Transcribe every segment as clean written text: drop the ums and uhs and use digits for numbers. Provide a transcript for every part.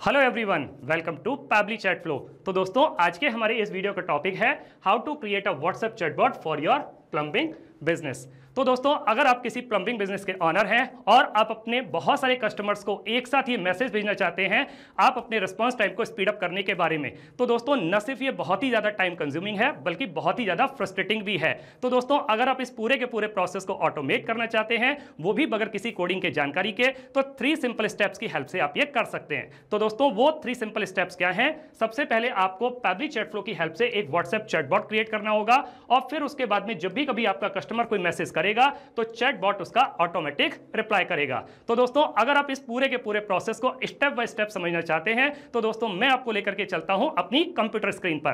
Hello everyone, welcome to Pabbly chat flow. तो दोस्तों, आज के हमारे इस वीडियो का टॉपिक है how to create a WhatsApp chatbot for your plumbing business. तो दोस्तों, अगर आप किसी प्लम्बिंग बिजनेस के ऑनर हैं और आप अपने बहुत सारे कस्टमर्स को एक साथ ही मैसेज भेजना चाहते हैं, आप अपने रिस्पांस टाइम को स्पीड अप करने के बारे में, तो दोस्तों न सिर्फ ये बहुत ही ज़्यादा टाइम कंज्यूमिंग है बल्कि बहुत ही ज़्यादा फ्रस्ट्रेटिंग भी है। तो दोस्तों, अगर आप इस पूरे के पूरे प्रोसेस को ऑटोमेट करना चाहते हैं, वो भी बगैर किसी कोडिंग के जानकारी के, तो 3 सिंपल स्टेप्स की हेल्प से आप ये कर सकते हैं। तो दोस्तों, वो 3 सिंपल स्टेप्स क्या हैं? सबसे पहले आपको पैबली चैट फ्लो की हेल्प से एक व्हाट्सएप चैटबॉट क्रिएट करना होगा और फिर उसके बाद में जब भी कभी आपका कस्टमर कोई मैसेज करेगा तो चैटबॉट उसका ऑटोमेटिक रिप्लाई करेगा। तो दोस्तों, अगर आप इस पूरे के पूरे प्रोसेस को स्टेप बाय स्टेप समझना चाहते हैं तो दोस्तों मैं आपको लेकर के चलता हूं अपनी कंप्यूटर स्क्रीन पर।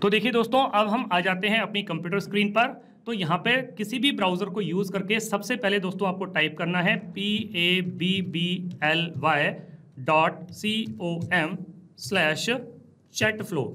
तो देखिए दोस्तों, अब हम आ जाते हैं अपनी कंप्यूटर स्क्रीन पर। तो यहां पे किसी भी ब्राउजर को यूज करके सबसे पहले दोस्तों आपको टाइप करना है pabbly.com/chatflow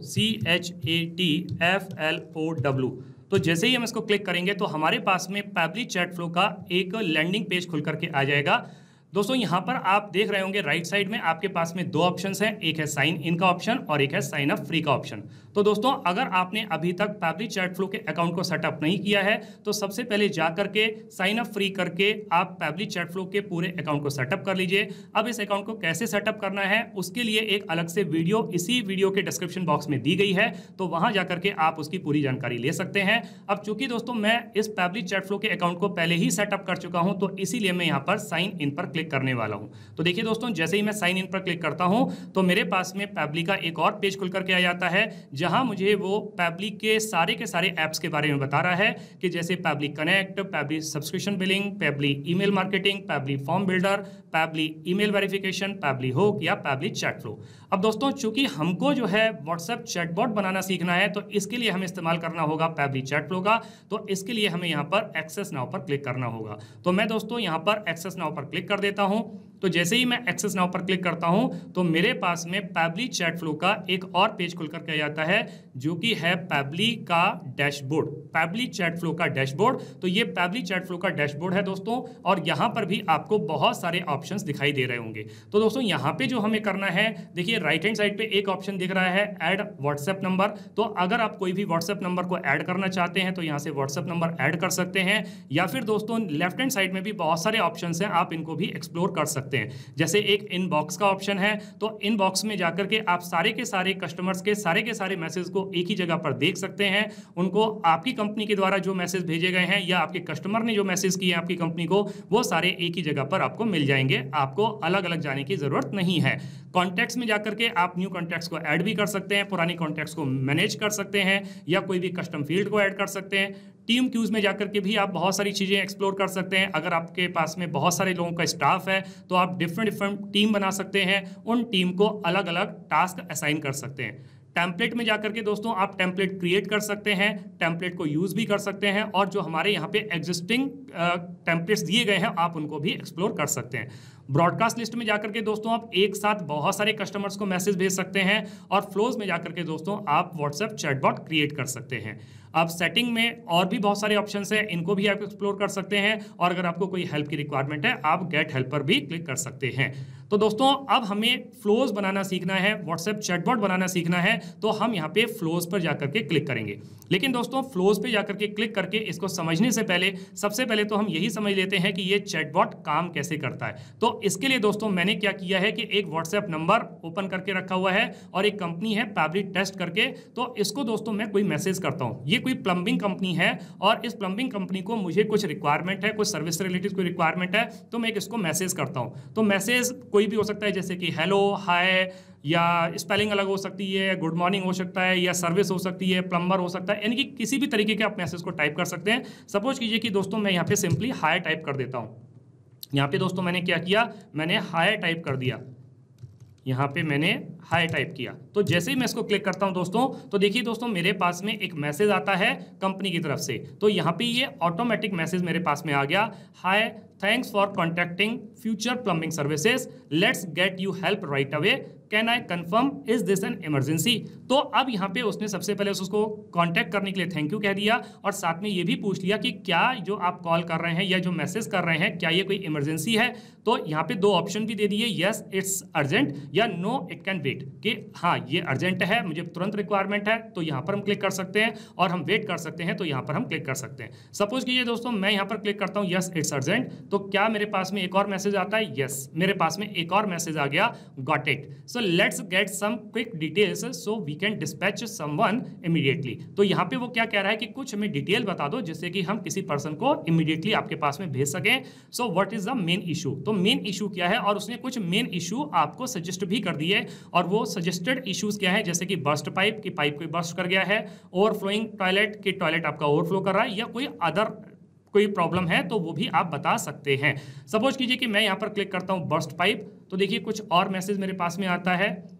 CHATFLOW। तो जैसे ही हम इसको क्लिक करेंगे तो हमारे पास में पैबली चैट फ्लो का एक लैंडिंग पेज खुल करके आ जाएगा। दोस्तों, यहाँ पर आप देख रहे होंगे राइट साइड में आपके पास में 2 ऑप्शंस हैं, एक है साइन इन का ऑप्शन और एक है साइन अप फ्री का ऑप्शन। तो दोस्तों, अगर आपने अभी तक पैबली चैट फ्लो के अकाउंट को सेटअप नहीं किया है तो सबसे पहले जा करके साइन अप फ्री करके आप पैबली चैट फ्लो के पूरे अकाउंट को सेटअप कर लीजिए। अब इस अकाउंट को कैसे सेटअप करना है उसके लिए एक अलग से वीडियो इसी वीडियो के डिस्क्रिप्शन बॉक्स में दी गई है, तो वहां जाकर के आप उसकी पूरी जानकारी ले सकते हैं। अब चूंकि दोस्तों मैं इस पैबली चैट फ्लो के अकाउंट को पहले ही सेटअप कर चुका हूं तो इसीलिए मैं यहाँ पर साइन इन पर क्लिक करने वाला हूं। तो देखिए दोस्तों, जैसे ही मैं साइन इन पर क्लिक करता हूं तो मेरे पास में पैबली का एक और पेज खुल करके आ जाता है जहां मुझे वो पैबली के सारे ऐप्स के बारे में बता रहा है कि जैसे Pabbly connect, Pabbly subscription billing, Pabbly email marketing, Pabbly form builder, Pabbly email verification, Pabbly hook या पैबली चैट फ्लो। अब दोस्तों, चूंकि हमको जो है व्हाट्सएप चैटबॉट बनाना सीखना है तो इसके लिए हमें इस्तेमाल करना होगा पैबली चैट फ्लो का। तो इसके लिए हमें यहाँ पर एक्सेस नाउ पर क्लिक करना होगा। तो मैं दोस्तों यहाँ पर एक्सेस नाउ पर क्लिक कर देता हूँ। तो जैसे ही मैं एक्सेस नाउ पर क्लिक करता हूं तो मेरे पास में पैबली चैट फ्लो का एक और पेज खुल करके आ जाता है जो कि है पैबली का डैशबोर्ड, पैबली चैट फ्लो का डैशबोर्ड। तो ये पैबली चैट फ्लो का डैशबोर्ड है दोस्तों, और यहां पर भी आपको बहुत सारे ऑप्शंस दिखाई दे रहे होंगे। तो दोस्तों, यहां पे जो हमें करना है, देखिए राइट हैंड साइड पे एक ऑप्शन दिख रहा है ऐड व्हाट्सएप नंबर। तो अगर आप कोई भी व्हाट्सएप नंबर को ऐड करना चाहते हैं तो यहां से व्हाट्सएप नंबर ऐड कर सकते हैं, या फिर दोस्तों लेफ्ट हैंड साइड में भी बहुत सारे ऑप्शंस हैं, आप इनको भी एक्सप्लोर कर सकते हैं। जैसे एक इनबॉक्स का ऑप्शन है, तो इनबॉक्स में जाकर के आप सारे के सारे कस्टमर्स के सारे मैसेज को एक ही जगह पर देख सकते हैं। उनको आपकी कंपनी के द्वारा जो मैसेज भेजे गए हैं या आपके कस्टमर ने जो मैसेज किए हैं आपकी कंपनी को, वो सारे एक ही जगह पर आपको मिल जाएंगे, आपको अलग अलग जाने की जरूरत नहीं है। कॉन्टैक्ट्स में जाकर के आप न्यू कॉन्टैक्ट्स को ऐड भी कर सकते हैं, पुरानी कॉन्टैक्ट्स को मैनेज कर सकते हैं या कोई भी कस्टम फील्ड को ऐड कर सकते हैं। टीम क्यूज में जाकर के भी आप बहुत सारी चीज़ें एक्सप्लोर कर सकते हैं। अगर आपके पास में बहुत सारे लोगों का स्टाफ है तो आप डिफरेंट टीम बना सकते हैं, उन टीम को अलग अलग टास्क असाइन कर सकते हैं। टेम्पलेट में जाकर के दोस्तों आप टेम्पलेट क्रिएट कर सकते हैं, टेम्पलेट को यूज भी कर सकते हैं, और जो हमारे यहाँ पे एग्जिस्टिंग टेम्पलेट्स दिए गए हैं आप उनको भी एक्सप्लोर कर सकते हैं। ब्रॉडकास्ट लिस्ट में जाकर के दोस्तों आप एक साथ बहुत सारे कस्टमर्स को मैसेज भेज सकते हैं, और फ्लोज में जाकर के दोस्तों आप व्हाट्सएप चैटबॉट क्रिएट कर सकते हैं। अब सेटिंग में और भी बहुत सारे ऑप्शंस हैं, इनको भी आप एक्सप्लोर कर सकते हैं, और अगर आपको कोई हेल्प की रिक्वायरमेंट है आप गेट हेल्प पर भी क्लिक कर सकते हैं। तो दोस्तों, अब हमें फ्लोज बनाना सीखना है, व्हाट्सएप चैटबॉट बनाना सीखना है, तो हम यहाँ पे फ्लोज पर जाकर के क्लिक करेंगे। लेकिन दोस्तों, फ्लोज पे जाकर के क्लिक करके इसको समझने से पहले सबसे पहले तो हम यही समझ लेते हैं कि ये चैटबॉट काम कैसे करता है। तो इसके लिए दोस्तों मैंने क्या किया है कि एक व्हाट्सएप नंबर ओपन करके रखा हुआ है और एक कंपनी है पैबली टेस्ट करके। तो इसको दोस्तों मैं कोई मैसेज करता हूँ, ये कोई प्लम्बिंग कंपनी है और इस प्लम्बिंग कंपनी को मुझे कुछ रिक्वायरमेंट है, कुछ सर्विस से रिलेटेड कोई रिक्वायरमेंट है, तो मैं इसको मैसेज करता हूँ। तो मैसेज कोई भी हो सकता है, जैसे कि हेलो, हाय, या स्पेलिंग अलग हो सकती है, गुड मॉर्निंग हो सकता है, या सर्विस हो सकती है, प्लम्बर हो सकता है, यानी कि किसी भी तरीके के आप मैसेज को टाइप कर सकते हैं। सपोज कीजिए कि दोस्तों मैं यहाँ पे सिंपली हाय टाइप कर देता हूँ। यहाँ पे दोस्तों मैंने क्या किया, मैंने हाय टाइप कर दिया, यहाँ पे मैंने हाय टाइप किया। तो जैसे ही मैं इसको क्लिक करता हूं दोस्तों, तो देखिए दोस्तों मेरे पास में एक मैसेज आता है कंपनी की तरफ से। तो यहाँ पे ये ऑटोमेटिक मैसेज मेरे पास में आ गया, hi, thanks for contacting Future plumbing Services, let's get you help right away, can I confirm is this an emergency. तो अब यहाँ पे उसने सबसे पहले उसको कांटेक्ट करने के लिए थैंक यू कह दिया और साथ में ये भी पूछ लिया कि क्या जो आप कॉल कर रहे हैं या जो मैसेज कर रहे हैं क्या ये कोई इमरजेंसी है। तो यहाँ पे दो ऑप्शन भी दे दिए, यस इट्स अर्जेंट या नो इट कैन वेट, कि हाँ ये अर्जेंट है, मुझे तुरंत रिक्वायरमेंट है, तो यहाँ पर हम क्लिक कर सकते हैं, और हम वेट कर सकते हैं तो यहाँ पर हम क्लिक कर सकते हैं। सपोज कीजिए दोस्तों मैं यहाँ पर क्लिक करता हूँ यस इट्स अर्जेंट, तो क्या मेरे पास में एक और मैसेज आता है? यस, मेरे पास में एक और मैसेज आ गया, got it, so let's get some quick details so we can dispatch someone immediately. तो यहाँ पे वो क्या कह रहा है कि कुछ हमें डिटेल बता दो जिससे कि हम किसी पर्सन को इमीडिएटली आपके पास में भेज सकें। सो what is the main issue, तो मेन इशू क्या है, और उसने कुछ मेन इशू आपको सजेस्ट भी कर दिए, और वो सजेस्टेड इश्यूज क्या है, जैसे कि बर्स्ट पाइप की पाइप कोई बर्स्ट कर गया है, ओवरफ्लोइंग टॉयलेट की टॉयलेट आपका ओवरफ्लो कर रहा है, या कोई अदर कोई प्रॉब्लम है तो वो भी आप बता सकते हैं। सपोज कीजिए कि मैं यहाँ पर क्लिक करता हूँ बर्स्ट पाइप, तो देखिए कुछ और मैसेज मेरे पास में आता है,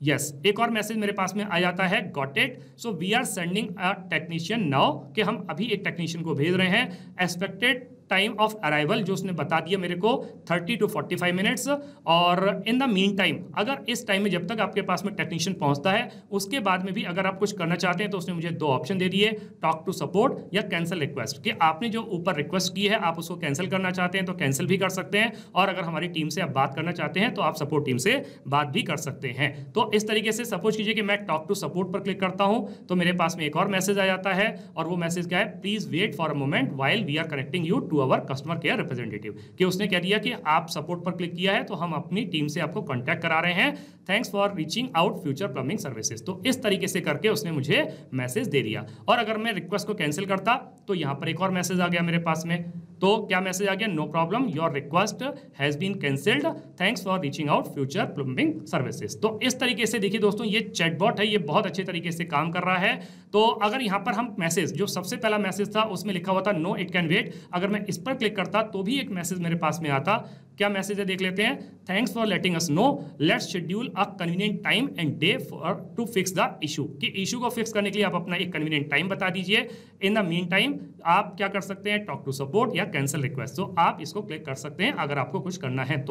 यस एक और मैसेज मेरे पास में आ जाता है, got it, so we are sending a technician now, कि हम अभी एक टेक्नीशियन को भेज रहे हैं। एक्सपेक्टेड टाइम ऑफ अराइवल जो उसने बता दिया मेरे को 30 to 45 मिनट्स, और इन द मीन टाइम अगर इस टाइम में जब तक आपके पास में टेक्नीशियन पहुंचता है उसके बाद में भी अगर आप कुछ करना चाहते हैं तो उसने मुझे दो ऑप्शन दे दिए, टॉक टू सपोर्ट या कैंसिल रिक्वेस्ट, कि आपने जो ऊपर रिक्वेस्ट की है आप उसको कैंसिल करना चाहते हैं तो कैंसिल भी कर सकते हैं, और अगर हमारी टीम से आप बात करना चाहते हैं तो आप सपोर्ट टीम से बात भी कर सकते हैं। तो इस तरीके से सपोज कीजिए कि मैं टॉक टू सपोर्ट पर क्लिक करता हूं तो मेरे पास में एक और मैसेज आ जाता है, और वो मैसेज क्या है, please wait for a moment while we are connecting you to our customer care representative, कि उसने कह दिया कि आप सपोर्ट पर क्लिक किया है तो हम अपनी टीम से आपको कांटेक्ट करा रहे हैं, thanks for reaching out future plumbing services. तो इस तरीके से करके उसने मुझे मैसेज दे दिया। और अगर मैं रिक्वेस्ट को कैंसिल करता तो यहां पर एक और मैसेज आ गया मेरे पास में, तो क्या मैसेज आ गया, no problem your request has been cancelled, thanks for reaching out future plumbing services. तो इस तरीके से देखिए दोस्तों ये चैटबॉट है, ये बहुत अच्छे तरीके से काम कर रहा है। तो अगर यहाँ पर हम मैसेज, जो सबसे पहला मैसेज था उसमें लिखा हुआ था नो इट कैन वेट, अगर मैं इस पर क्लिक करता तो भी एक मैसेज मेरे पास में आता। क्या मैसेज है देख लेते हैं, thanks for letting us know, let's schedule a convenient time and day for to fix the issue, कि इशू को फिक्स करने के लिए आप अपना एक कन्वीनियंट टाइम बता दीजिए। इन द मीन टाइम आप क्या कर सकते हैं, टॉक टू सपोर्ट या कैंसिल रिक्वेस्ट, तो आप इसको क्लिक कर सकते हैं अगर आपको कुछ करना है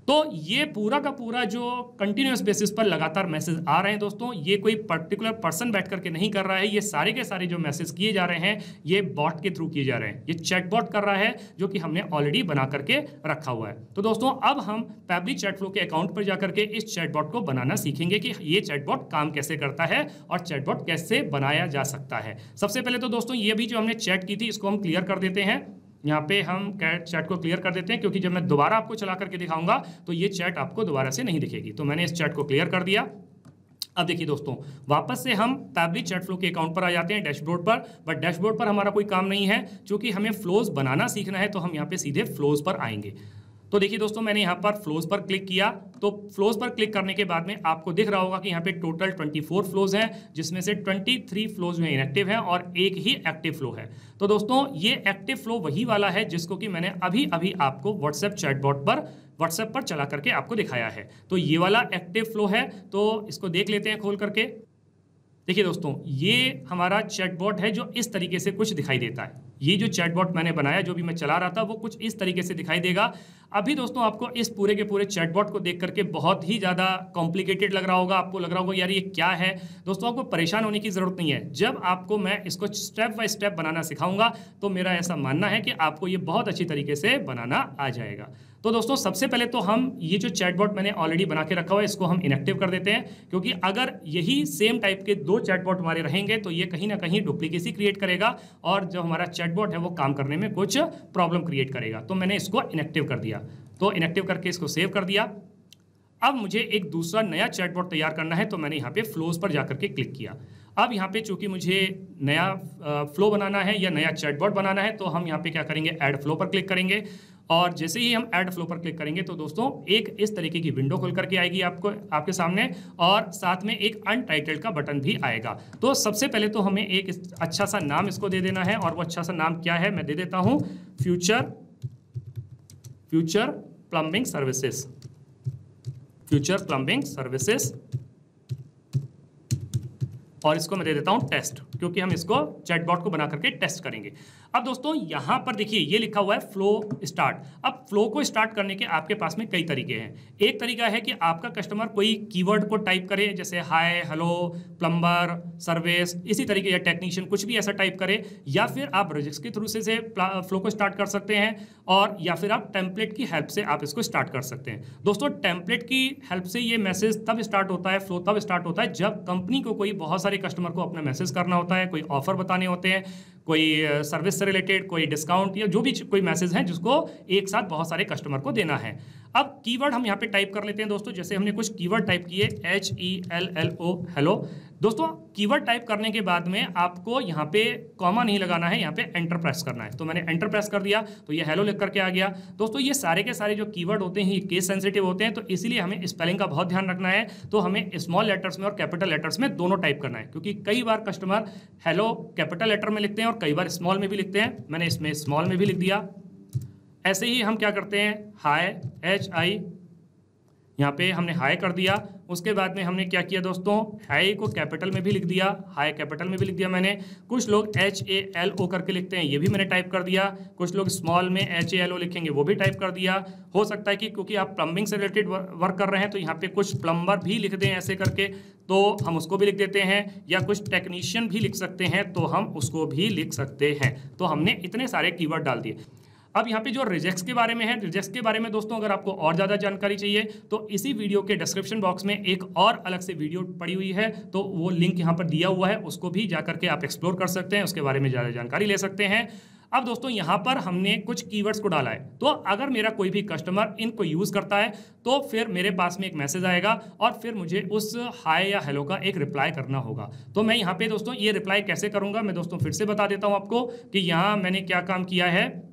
तो ये पूरा का पूरा जो कंटिन्यूस बेसिस पर लगातार मैसेज आ रहे हैं दोस्तों, ये कोई पर्टिकुलर पर्सन बैठ करके नहीं कर रहा है, ये सारे के सारे जो मैसेज किए जा रहे हैं ये बॉट के थ्रू किए जा रहे हैं, ये चैटबॉट कर रहा है जो कि हमने ऑलरेडी बना करके रखा हुआ है। तो दोस्तों अब हम पैबली चैटफ्लो के अकाउंट पर जाकर के इस चैटबॉट को बनाना सीखेंगे कि ये चैटबॉट काम कैसे करता है और चैटबॉट कैसे बनाया जा सकता है। सबसे पहले तो दोस्तों ये भी जो हमने चैट की थी इसको हम क्लियर कर देते हैं, यहाँ पे हम चैट को क्लियर कर देते हैं, क्योंकि जब मैं दोबारा आपको चला करके दिखाऊंगा तो ये चैट आपको दोबारा से नहीं दिखेगी। तो मैंने इस चैट को क्लियर कर दिया। अब देखिए दोस्तों वापस से हम पैबली चैटफ्लो के अकाउंट पर आ जाते हैं डैशबोर्ड पर, बट डैशबोर्ड पर हमारा कोई काम नहीं है, क्योंकि हमें फ्लोज बनाना सीखना है, तो हम यहाँ पे सीधे फ्लोज पर आएंगे। तो देखिए दोस्तों मैंने यहाँ पर फ्लोज पर क्लिक किया, तो फ्लोज पर क्लिक करने के बाद में आपको दिख रहा होगा कि यहाँ पे टोटल 24 फ्लोज हैं, जिसमें से 23 फ्लोज में इनएक्टिव हैं और एक ही एक्टिव फ्लो है। तो दोस्तों ये एक्टिव फ्लो वही वाला है जिसको कि मैंने अभी अभी आपको व्हाट्सएप चैटबॉट पर व्हाट्सएप पर चला करके आपको दिखाया है। तो ये वाला एक्टिव फ्लो है, तो इसको देख लेते हैं खोल करके। देखिए दोस्तों ये हमारा चैटबॉट है जो इस तरीके से कुछ दिखाई देता है। ये जो चैटबॉट मैंने बनाया, जो भी मैं चला रहा था, वो कुछ इस तरीके से दिखाई देगा। अभी दोस्तों आपको इस पूरे के पूरे चैटबॉट को देख करके बहुत ही ज़्यादा कॉम्प्लिकेटेड लग रहा होगा, आपको लग रहा होगा यार ये क्या है। दोस्तों आपको परेशान होने की ज़रूरत नहीं है, जब आपको मैं इसको स्टेप बाय स्टेप बनाना सिखाऊंगा तो मेरा ऐसा मानना है कि आपको ये बहुत अच्छी तरीके से बनाना आ जाएगा। तो दोस्तों सबसे पहले तो हम ये जो चैटबॉट मैंने ऑलरेडी बना के रखा हुआ है इसको हम इनएक्टिव कर देते हैं, क्योंकि अगर यही सेम टाइप के दो चैटबॉट हमारे रहेंगे तो ये कहीं ना कहीं डुप्लीकेसी क्रिएट करेगा और जो हमारा चैटबॉट है वो काम करने में कुछ प्रॉब्लम क्रिएट करेगा। तो मैंने इसको इनएक्टिव कर दिया, तो इनएक्टिव करके इसको सेव कर दिया। अब मुझे एक दूसरा नया चैटबॉट तैयार करना है, तो मैंने यहाँ पे फ्लोज पर जाकर के क्लिक किया। अब यहाँ पे चूंकि मुझे नया फ्लो बनाना है या नया चैटबॉट बनाना है, तो हम यहाँ पे क्या करेंगे, ऐड फ्लो पर क्लिक करेंगे। और जैसे ही हम ऐड फ्लो पर क्लिक करेंगे तो दोस्तों एक इस तरीके की विंडो खुल करके आएगी आपके सामने, और साथ में एक अनटाइटल्ड का बटन भी आएगा। तो सबसे पहले तो हमें एक अच्छा सा नाम इसको दे देना है, और वो अच्छा सा नाम क्या है मैं दे देता हूँ, फ्यूचर प्लम्बिंग सर्विसेज, और इसको मैं दे देता हूँ टेस्ट, क्योंकि हम इसको चैटबॉट को बना करके टेस्ट करेंगे। अब दोस्तों यहाँ पर देखिए ये लिखा हुआ है फ्लो स्टार्ट। अब फ्लो को स्टार्ट करने के आपके पास में कई तरीके हैं। एक तरीका है कि आपका कस्टमर कोई कीवर्ड को टाइप करे, जैसे हाय, हेलो, प्लम्बर, सर्विस, इसी तरीके या टेक्नीशियन, कुछ भी ऐसा टाइप करे, या फिर आप रिजेक्ट्स के थ्रू से फ्लो को स्टार्ट कर सकते हैं, और या फिर आप टेम्पलेट की हेल्प से आप इसको स्टार्ट कर सकते हैं। दोस्तों टेम्पलेट की हेल्प से ये मैसेज तब स्टार्ट होता है, फ्लो तब स्टार्ट होता है जब कंपनी को कोई बहुत सारे कस्टमर को अपना मैसेज करना होता है, कोई ऑफर बताने होते हैं, कोई सर्विस से रिलेटेड, कोई डिस्काउंट, या जो भी कोई मैसेज है जिसको एक साथ बहुत सारे कस्टमर को देना है। अब कीवर्ड हम यहाँ पे टाइप कर लेते हैं दोस्तों। जैसे हमने कुछ कीवर्ड टाइप किए, HELLO, हेलो। दोस्तों कीवर्ड टाइप करने के बाद में आपको यहाँ पे कॉमा नहीं लगाना है, यहाँ पे एंटर प्रेस करना है। तो मैंने एंटर प्रेस कर दिया तो ये हेलो लिख करके आ गया। दोस्तों ये सारे के सारे जो कीवर्ड होते हैं ये केस सेंसिटिव होते हैं, तो इसीलिए हमें स्पेलिंग का बहुत ध्यान रखना है। तो हमें स्मॉल लेटर्स में और कैपिटल लेटर्स में दोनों टाइप करना है, क्योंकि कई बार कस्टमर हेलो कैपिटल लेटर में लिखते हैं और कई बार स्मॉल में भी लिखते हैं। मैंने इसमें स्मॉल में भी लिख दिया। ऐसे ही हम क्या करते हैं, हाय, HI, यहाँ पे हमने हाय कर दिया। उसके बाद में हमने क्या किया दोस्तों, हाय को कैपिटल में भी लिख दिया, हाय कैपिटल में भी लिख दिया मैंने। कुछ लोग HALO करके लिखते हैं, ये भी मैंने टाइप कर दिया। कुछ लोग स्मॉल में HALO लिखेंगे, वो भी टाइप कर दिया। हो सकता है कि क्योंकि आप प्लम्बिंग से रिलेटेड वर्क कर रहे हैं तो यहाँ पे कुछ प्लम्बर भी लिख दें ऐसे करके, तो हम उसको भी लिख देते हैं, या कुछ टेक्नीशियन भी लिख सकते हैं तो हम उसको भी लिख सकते हैं। तो हमने इतने सारे कीवर्ड डाल दिए। अब यहाँ पे जो रिजेक्ट्स के बारे में है, रिजेक्ट्स के बारे में दोस्तों अगर आपको और ज़्यादा जानकारी चाहिए तो इसी वीडियो के डिस्क्रिप्शन बॉक्स में एक और अलग से वीडियो पड़ी हुई है, तो वो लिंक यहाँ पर दिया हुआ है, उसको भी जा करके आप एक्सप्लोर कर सकते हैं, उसके बारे में ज़्यादा जानकारी ले सकते हैं। अब दोस्तों यहाँ पर हमने कुछ कीवर्ड्स को डाला है, तो अगर मेरा कोई भी कस्टमर इनको यूज़ करता है तो फिर मेरे पास में एक मैसेज आएगा और फिर मुझे उस हाय या हेलो का एक रिप्लाई करना होगा। तो मैं यहाँ पे दोस्तों ये रिप्लाई कैसे करूँगा, मैं दोस्तों फिर से बता देता हूँ आपको कि यहाँ मैंने क्या काम किया है।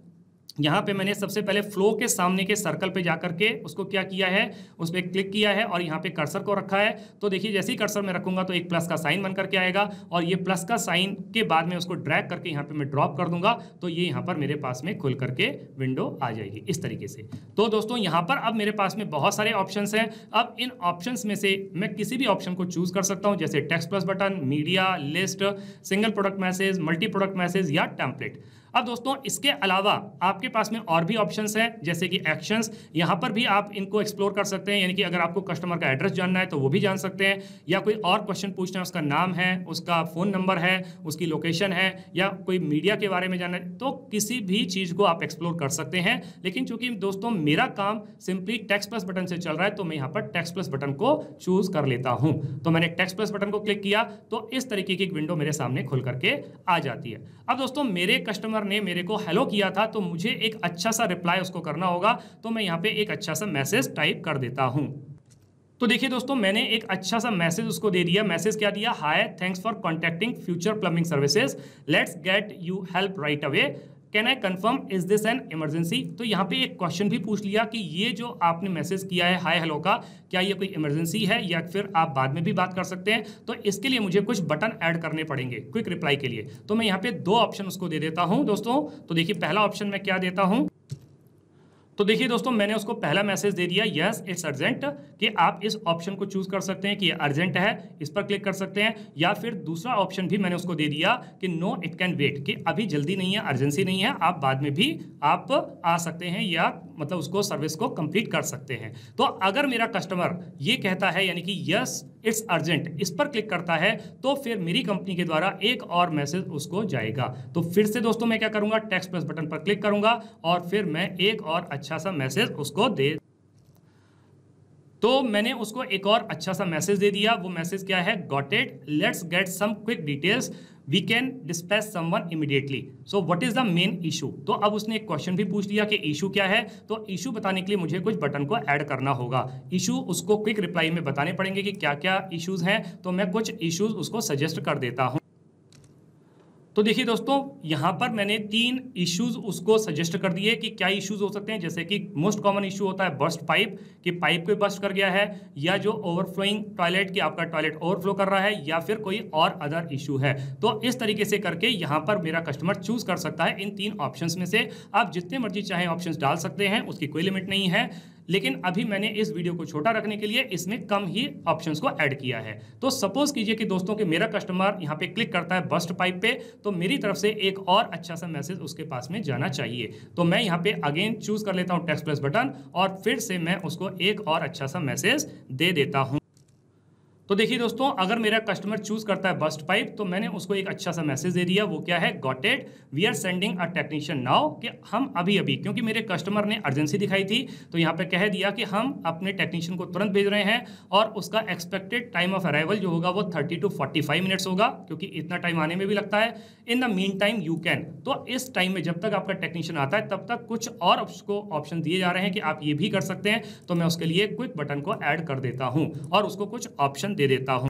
यहाँ पे मैंने सबसे पहले फ्लो के सामने के सर्कल पे जाकर के उसको क्या किया है, उस पर क्लिक किया है और यहाँ पे कर्सर को रखा है। तो देखिए जैसे ही कर्सर में रखूंगा तो एक प्लस का साइन बन करके आएगा, और ये प्लस का साइन के बाद में उसको ड्रैग करके यहाँ पे मैं ड्रॉप कर दूंगा, तो ये यहाँ पर मेरे पास में खुल करके विंडो आ जाएगी इस तरीके से। तो दोस्तों यहाँ पर अब मेरे पास में बहुत सारे ऑप्शंस हैं। अब इन ऑप्शंस में से मैं किसी भी ऑप्शन को चूज कर सकता हूँ, जैसे text plus button, media, list, single product message, multi product message या टेम्पलेट। अब दोस्तों इसके अलावा आपके पास में और भी ऑप्शंस हैं, जैसे कि एक्शंस। यहाँ पर भी आप इनको एक्सप्लोर कर सकते हैं, यानी कि अगर आपको कस्टमर का एड्रेस जानना है तो वो भी जान सकते हैं, या कोई और क्वेश्चन पूछना है, उसका नाम है, उसका फ़ोन नंबर है, उसकी लोकेशन है, या कोई मीडिया के बारे में जानना है, तो किसी भी चीज़ को आप एक्सप्लोर कर सकते हैं। लेकिन चूंकि दोस्तों मेरा काम सिंपली टेक्स्ट प्लस बटन से चल रहा है तो मैं यहाँ पर टेक्स्ट प्लस बटन को चूज कर लेता हूँ। तो मैंने टेक्स्ट प्लस बटन को क्लिक किया तो इस तरीके की एक विंडो मेरे सामने खुल करके आ जाती है। अब दोस्तों मेरे कस्टमर ने मेरे को हेलो किया था तो मुझे एक अच्छा सा रिप्लाई उसको करना होगा, तो मैं यहाँ पे एक अच्छा सा मैसेज टाइप कर देता हूँ। तो देखिए दोस्तों मैंने एक अच्छा सा मैसेज उसको दे दिया। मैसेज क्या दिया, hi, thanks for contacting Future plumbing Services, let's get you help right away, can I confirm, is this an emergency. तो यहाँ पे एक क्वेश्चन भी पूछ लिया कि ये जो आपने मैसेज किया है हाय हेलो का, क्या ये कोई इमरजेंसी है या फिर आप बाद में भी बात कर सकते हैं। तो इसके लिए मुझे कुछ बटन ऐड करने पड़ेंगे क्विक रिप्लाई के लिए। तो मैं यहाँ पे दो ऑप्शन उसको दे देता हूँ दोस्तों। तो देखिए पहला ऑप्शन मैं क्या देता हूँ, तो देखिए दोस्तों मैंने उसको पहला मैसेज दे दिया यस इट्स अर्जेंट, कि आप इस ऑप्शन को चूज कर सकते हैं कि ये अर्जेंट है, इस पर क्लिक कर सकते हैं। या फिर दूसरा ऑप्शन भी मैंने उसको दे दिया कि नो इट कैन वेट, कि अभी जल्दी नहीं है, अर्जेंसी नहीं है, आप बाद में भी आप आ सकते हैं या मतलब उसको सर्विस को कंप्लीट कर सकते हैं। तो अगर मेरा कस्टमर ये कहता है यानी कि यस इट्स अर्जेंट, इस पर क्लिक करता है तो फिर मेरी कंपनी के द्वारा एक और मैसेज उसको जाएगा। तो फिर से दोस्तों मैं क्या करूंगा, टेक्स्ट प्लस बटन पर क्लिक करूंगा और फिर मैं एक और अच्छा सा मैसेज उसको दे, तो मैंने उसको एक और अच्छा सा मैसेज दे दिया। वो मैसेज क्या है, got it, let's get some quick details, we can dispatch someone immediately, so what is the main issue. तो अब उसने एक क्वेश्चन भी पूछ लिया कि इशू क्या है। तो इशू बताने के लिए मुझे कुछ बटन को ऐड करना होगा। इशू उसको क्विक रिप्लाई में बताने पड़ेंगे कि क्या क्या इश्यूज हैं, तो मैं कुछ इश्यूज उसको सजेस्ट कर देता हूं। तो देखिए दोस्तों यहाँ पर मैंने 3 इश्यूज उसको सजेस्ट कर दिए कि क्या इश्यूज हो सकते हैं। जैसे कि मोस्ट कॉमन इशू होता है बर्स्ट पाइप, कि पाइप कोई बर्स्ट कर गया है, या जो ओवरफ्लोइंग टॉयलेट, कि आपका टॉयलेट ओवरफ्लो कर रहा है, या फिर कोई और अदर इशू है। तो इस तरीके से करके यहाँ पर मेरा कस्टमर चूज कर सकता है इन 3 ऑप्शंस में से। आप जितने मर्जी चाहे ऑप्शंस डाल सकते हैं, उसकी कोई लिमिट नहीं है। लेकिन अभी मैंने इस वीडियो को छोटा रखने के लिए इसमें कम ही ऑप्शंस को ऐड किया है। तो सपोज कीजिए कि दोस्तों कि मेरा कस्टमर यहाँ पे क्लिक करता है बस्ट पाइप पे, तो मेरी तरफ से एक और अच्छा सा मैसेज उसके पास में जाना चाहिए। तो मैं यहाँ पे अगेन चूज कर लेता हूँ टेक्स्ट प्लस बटन और फिर से मैं उसको एक और अच्छा सा मैसेज दे देता हूँ। तो देखिए दोस्तों, अगर मेरा कस्टमर चूज करता है बस्ट पाइप तो मैंने उसको एक अच्छा सा मैसेज दे दिया। वो क्या है, got it, we are sending a technician now, कि हम अभी क्योंकि मेरे कस्टमर ने अर्जेंसी दिखाई थी तो यहाँ पे कह दिया कि हम अपने टेक्नीशियन को तुरंत भेज रहे हैं और उसका एक्सपेक्टेड टाइम ऑफ अराइवल जो होगा वो 30 to 45 मिनट्स होगा, क्योंकि इतना टाइम आने में भी लगता है। In the mean time you can, तो इस टाइम में जब तक आपका टेक्नीशियन आता है तब तक कुछ और उसको ऑप्शन दिए जा रहे हैं कि आप ये भी कर सकते हैं। तो मैं उसके लिए क्विक बटन को ऐड कर देता हूँ और उसको कुछ ऑप्शन दे देता हूँ।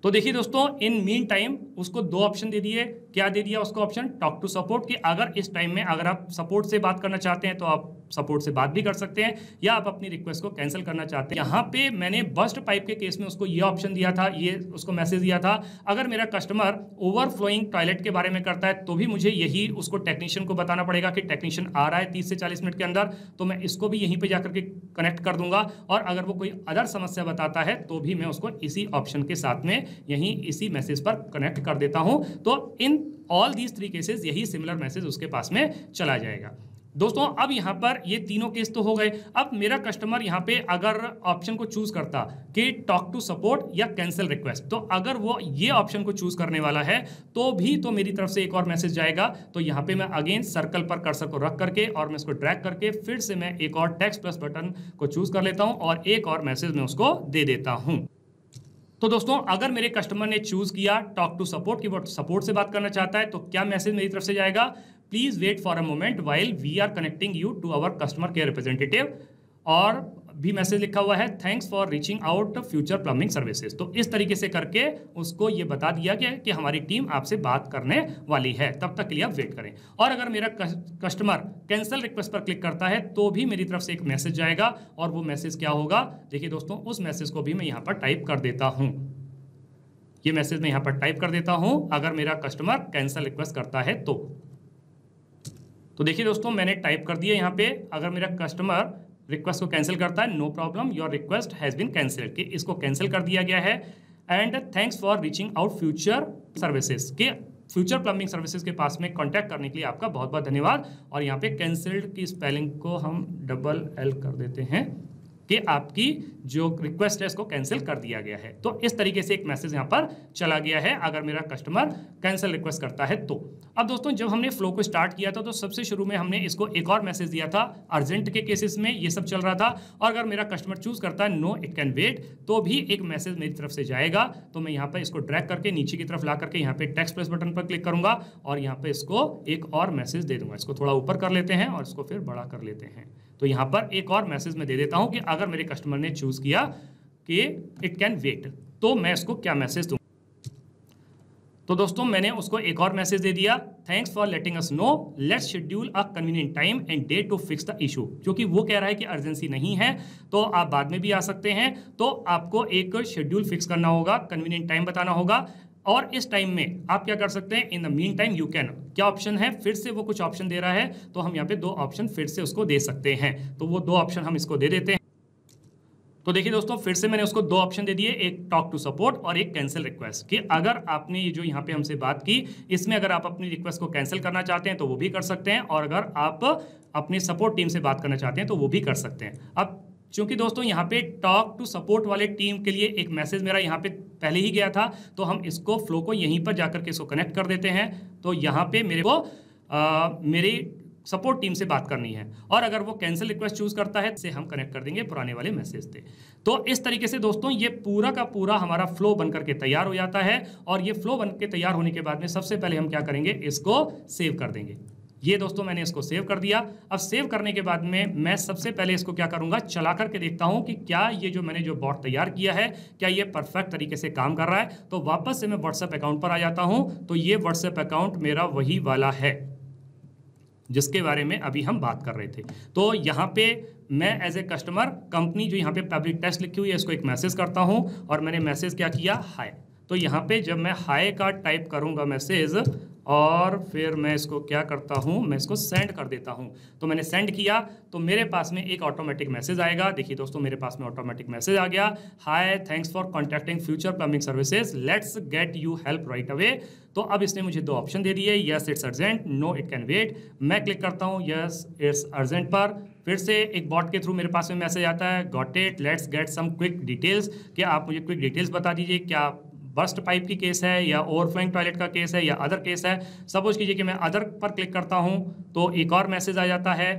तो देखिए दोस्तों, इन मीन टाइम उसको दो ऑप्शन दे दिए। क्या दे दिया उसको ऑप्शन, टॉक टू सपोर्ट, कि अगर इस टाइम में अगर आप सपोर्ट से बात करना चाहते हैं तो आप सपोर्ट से बात भी कर सकते हैं, या आप अपनी रिक्वेस्ट को कैंसिल करना चाहते हैं। यहाँ पे मैंने बस्ट पाइप के केस में उसको ये ऑप्शन दिया था, ये उसको मैसेज दिया था, अगर मेरा कस्टमर ओवरफ्लोइंग टॉयलेट के बारे में करता है तो भी मुझे यही उसको टेक्नीशियन को बताना पड़ेगा कि टेक्नीशियन आ रहा है 30 से 40 मिनट के अंदर, तो मैं इसको भी यहीं पे जाकर के कनेक्ट कर दूंगा। और अगर वो कोई अदर समस्या बताता है तो भी मैं उसको इसी ऑप्शन के साथ में यहीं इसी मैसेज पर कनेक्ट कर देता हूं। तो इन ऑल दीज 3 केसेस यही सिमिलर मैसेज उसके पास में चला जाएगा। दोस्तों, अब यहाँ पर ये तीनों केस तो हो गए। अब मेरा कस्टमर यहाँ पे अगर ऑप्शन को चूज करता कि टॉक टू सपोर्ट या कैंसिल रिक्वेस्ट, तो अगर वो ये ऑप्शन को चूज करने वाला है तो भी तो मेरी तरफ से एक और मैसेज जाएगा। तो यहाँ पे मैं अगेन सर्कल पर कर्सर को रख करके और मैं इसको ड्रैग करके फिर से मैं एक और टेक्स्ट प्लस बटन को चूज कर लेता हूँ और एक और मैसेज मैं उसको दे देता हूँ। तो दोस्तों, अगर मेरे कस्टमर ने चूज किया टॉक टू सपोर्ट की वो सपोर्ट से बात करना चाहता है, तो क्या मैसेज मेरी तरफ से जाएगा, please wait for a moment while we are connecting you to our customer care representative, और भी मैसेज लिखा हुआ है thanks for reaching out future plumbing services. तो इस तरीके से करके उसको ये बता दिया गया कि हमारी टीम आपसे बात करने वाली है, तब तक के लिए आप वेट करें। और अगर मेरा कस्टमर कैंसिल रिक्वेस्ट पर क्लिक करता है तो भी मेरी तरफ से एक मैसेज जाएगा, और वो मैसेज क्या होगा, देखिए दोस्तों, उस मैसेज को भी मैं यहाँ पर टाइप कर देता हूँ। ये मैसेज मैं यहाँ पर टाइप कर देता हूँ अगर मेरा कस्टमर कैंसिल रिक्वेस्ट करता है तो देखिए दोस्तों, मैंने टाइप कर दिया यहाँ पे, अगर मेरा कस्टमर रिक्वेस्ट को कैंसिल करता है, no problem your request has been cancelled, कि इसको कैंसिल कर दिया गया है। And thanks for reaching out Future Services, के फ्यूचर प्लम्बिंग सर्विसेज के पास में कांटेक्ट करने के लिए आपका बहुत बहुत धन्यवाद। और यहाँ पे कैंसिल्ड की स्पेलिंग को हम $L कर देते हैं कि आपकी जो रिक्वेस्ट है इसको कैंसिल कर दिया गया है। तो इस तरीके से एक मैसेज यहाँ पर चला गया है अगर मेरा कस्टमर कैंसिल रिक्वेस्ट करता है तो। अब दोस्तों, जब हमने फ्लो को स्टार्ट किया था तो सबसे शुरू में हमने इसको एक और मैसेज दिया था, अर्जेंट के केसेस में ये सब चल रहा था। और अगर मेरा कस्टमर चूज करता है नो इट कैन वेट, तो भी एक मैसेज मेरी तरफ से जाएगा। तो मैं यहाँ पर इसको ड्रैग करके नीचे की तरफ ला करके यहाँ पे टेक्स्ट प्लस बटन पर क्लिक करूंगा और यहाँ पे इसको एक और मैसेज दे दूंगा। इसको थोड़ा ऊपर कर लेते हैं और इसको फिर बड़ा कर लेते हैं। तो यहाँ पर एक और मैसेज मैं दे देता हूँ कि अगर मेरे कस्टमर ने चूज किया कि इट कैन वेट, तो मैं इसको क्या मैसेज दूँ। तो दोस्तों, मैंने उसको एक और मैसेज दे दिया, thanks for letting us know, let's schedule a convenient time and date to fix the issue. क्योंकि वो कह रहा है कि अर्जेंसी नहीं है तो आप बाद में भी आ सकते हैं, तो आपको एक शेड्यूल फिक्स करना होगा, कन्वीनियंट टाइम बताना होगा। और इस टाइम में आप क्या कर सकते हैं, in the mean time you can, क्या ऑप्शन है, फिर से वो कुछ ऑप्शन दे रहा है तो हम यहाँ पे 2 ऑप्शन फिर से उसको दे सकते हैं। तो वो 2 ऑप्शन हम इसको दे देते हैं। तो देखिए दोस्तों, फिर से मैंने उसको 2 ऑप्शन दे दिए, एक टॉक टू सपोर्ट और एक कैंसिल रिक्वेस्ट, कि अगर आपने ये जो यहाँ पे हमसे बात की इसमें अगर आप अपनी रिक्वेस्ट को कैंसिल करना चाहते हैं तो वो भी कर सकते हैं, और अगर आप अपनी सपोर्ट टीम से बात करना चाहते हैं तो वो भी कर सकते हैं। अब चूंकि दोस्तों यहाँ पे टॉक टू सपोर्ट वाले टीम के लिए एक मैसेज मेरा यहाँ पे पहले ही गया था, तो हम इसको फ्लो को यहीं पर जाकर के इसको कनेक्ट कर देते हैं। तो यहाँ पे मेरे को मेरी सपोर्ट टीम से बात करनी है, और अगर वो कैंसिल रिक्वेस्ट चूज करता है से हम कनेक्ट कर देंगे पुराने वाले मैसेज से। तो इस तरीके से दोस्तों ये पूरा का पूरा हमारा फ्लो बनकर के तैयार हो जाता है। और ये फ्लो बन के तैयार होने के बाद में सबसे पहले हम क्या करेंगे, इसको सेव कर देंगे। ये दोस्तों मैंने इसको सेव कर दिया। अब सेव करने के बाद में मैं सबसे पहले इसको क्या करूंगा, चला करके देखता हूं कि क्या ये जो मैंने जो बॉट तैयार किया है क्या ये परफेक्ट तरीके से काम कर रहा है। तो वापस से मैं व्हाट्सएप अकाउंट पर आ जाता हूं। तो ये व्हाट्सएप अकाउंट मेरा वही वाला है जिसके बारे में अभी हम बात कर रहे थे। तो यहाँ पे मैं एज ए कस्टमर कंपनी जो यहाँ पे पब्लिक टेस्ट लिखी हुई है इसको एक मैसेज करता हूँ, और मैंने मैसेज क्या किया, हाय। तो यहाँ पे जब मैं हाय का टाइप करूँगा मैसेज, और फिर मैं इसको क्या करता हूँ, मैं इसको सेंड कर देता हूँ। तो मैंने सेंड किया तो मेरे पास में एक ऑटोमेटिक मैसेज आएगा। देखिए दोस्तों, मेरे पास में ऑटोमेटिक मैसेज आ गया, hi thanks for contacting Future plumbing Services, let's get you help right away. तो अब इसने मुझे 2 ऑप्शन दे दिए, yes it's urgent, no it can wait. मैं क्लिक करता हूँ यस इट्स अर्जेंट पर। फिर से एक बॉट के थ्रू मेरे पास में मैसेज आता है, got it, let's get some quick details. क्या आप मुझे क्विक डिटेल्स बता दीजिए, क्या बस्ट पाइप की केस है या ओवरफ्लोइंग टॉयलेट का केस है या अदर केस है। सपोज कीजिए कि मैं अदर पर क्लिक करता हूं तो एक और मैसेज आ जाता है,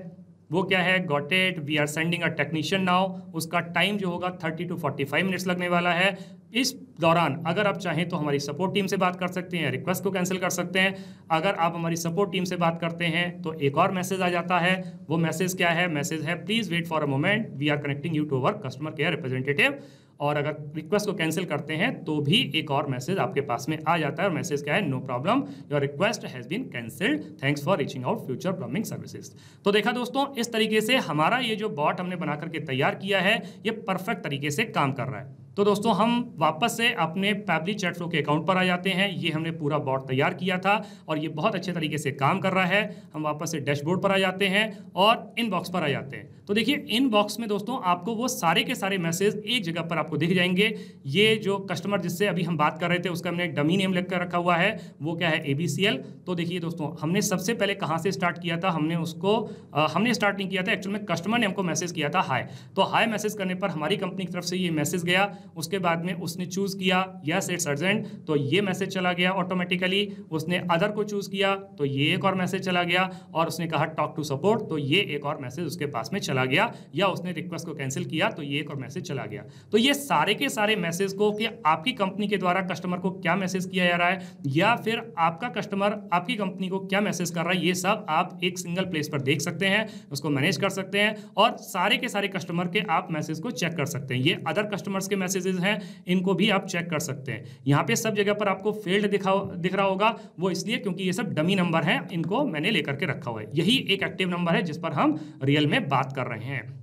वो क्या है, got it, we are sending a technician now. उसका टाइम जो होगा 30 to 45 मिनट्स लगने वाला है। इस दौरान अगर आप चाहें तो हमारी सपोर्ट टीम से बात कर सकते हैं, रिक्वेस्ट को कैंसिल कर सकते हैं। अगर आप हमारी सपोर्ट टीम से बात करते हैं तो एक और मैसेज आ जाता है। वो मैसेज क्या है, मैसेज है please wait for a moment, we are connecting you to our customer care representative. और अगर रिक्वेस्ट को कैंसिल करते हैं तो भी एक और मैसेज आपके पास में आ जाता है, और मैसेज क्या है, no problem, your request has been cancelled, thanks for reaching out future plumbing services. तो देखा दोस्तों, इस तरीके से हमारा ये जो बॉट हमने बना करके तैयार किया है, ये परफेक्ट तरीके से काम कर रहा है। तो दोस्तों, हम वापस से अपने पैबली चैट फ्लो के अकाउंट पर आ जाते हैं। ये हमने पूरा बॉट तैयार किया था और ये बहुत अच्छे तरीके से काम कर रहा है। हम वापस से डैशबोर्ड पर आ जाते हैं और इनबॉक्स पर आ जाते हैं। तो देखिए, इनबॉक्स में दोस्तों आपको वो सारे के सारे मैसेज एक जगह पर आपको दिख जाएंगे। ये जो कस्टमर जिससे अभी हम बात कर रहे थे, उसका हमने एक डमी नेम लिख कर रखा हुआ है, वो क्या है, ABCL। तो देखिए दोस्तों, हमने सबसे पहले कहाँ से स्टार्ट किया था, हमने स्टार्ट नहीं किया था, एक्चुअल में कस्टमर ने हमको मैसेज किया था हाय। तो हाय मैसेज करने पर हमारी कंपनी की तरफ से ये मैसेज गया। उसके बाद में उसने चूज किया यस इट्स अर्जेंट, तो ये मैसेज चला गया ऑटोमेटिकली। उसने अदर को चूज किया तो ये एक और मैसेज चला गया, और उसने कहा टॉक टू सपोर्ट, तो ये एक और मैसेज उसके पास में चला गया, या उसने रिक्वेस्ट को कैंसिल किया तो ये एक और मैसेज चला गया। तो ये सारे के सारे मैसेज को कि आपकी कंपनी के द्वारा कस्टमर को क्या मैसेज किया जा रहा है, या फिर आपका कस्टमर आपकी कंपनी को क्या मैसेज कर रहा है, ये सब आप एक सिंगल प्लेस पर देख सकते हैं, उसको मैनेज कर सकते हैं, और सारे के सारे कस्टमर के आप मैसेज को चेक कर सकते हैं। ये अदर कस्टमर्स के मैसेजेस हैं, इनको भी आप चेक कर सकते हैं। यहाँ पे सब जगह पर आपको फेल्ड दिख रहा होगा, वो इसलिए क्योंकि ये सब डमी नंबर हैं, इनको मैंने लेकर के रखा हुआ है। यही एक एक्टिव नंबर है जिस पर हम रियल में बात कर रहे हैं।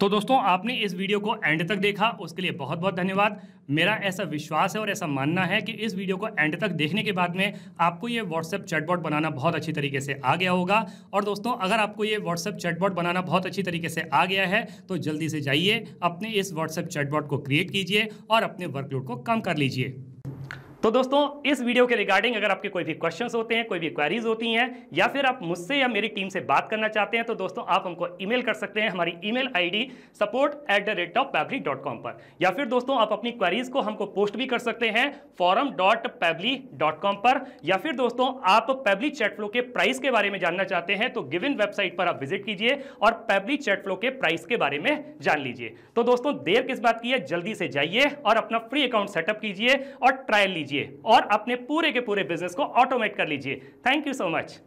तो दोस्तों, आपने इस वीडियो को एंड तक देखा, उसके लिए बहुत बहुत धन्यवाद। मेरा ऐसा विश्वास है और ऐसा मानना है कि इस वीडियो को एंड तक देखने के बाद में आपको ये व्हाट्सएप चैटबॉट बनाना बहुत अच्छी तरीके से आ गया होगा। और दोस्तों, अगर आपको ये व्हाट्सएप चैटबॉट बनाना बहुत अच्छी तरीके से आ गया है तो जल्दी से जाइए अपने इस व्हाट्सएप चैटबॉट को क्रिएट कीजिए और अपने वर्कलोड को कम कर लीजिए। तो दोस्तों, इस वीडियो के रिगार्डिंग अगर आपके कोई भी क्वेश्चंस होते हैं, कोई भी क्वेरीज होती हैं, या फिर आप मुझसे या मेरी टीम से बात करना चाहते हैं, तो दोस्तों आप हमको ईमेल कर सकते हैं हमारी ईमेल आईडी support@pably.com पर। या फिर दोस्तों, आप अपनी क्वेरीज को हमको पोस्ट भी कर सकते हैं forum.pably.com पर। या फिर दोस्तों, आप पैबली चैट फ्लो के प्राइस के बारे में जानना चाहते हैं तो गिवन वेबसाइट पर आप विजिट कीजिए और पैबली चैट फ्लो के प्राइस के बारे में जान लीजिए। तो दोस्तों, देर किस बात की है, जल्दी से जाइए और अपना फ्री अकाउंट सेटअप कीजिए और ट्रायल लीजिए और अपने पूरे के पूरे बिजनेस को ऑटोमेट कर लीजिए। Thank you so much.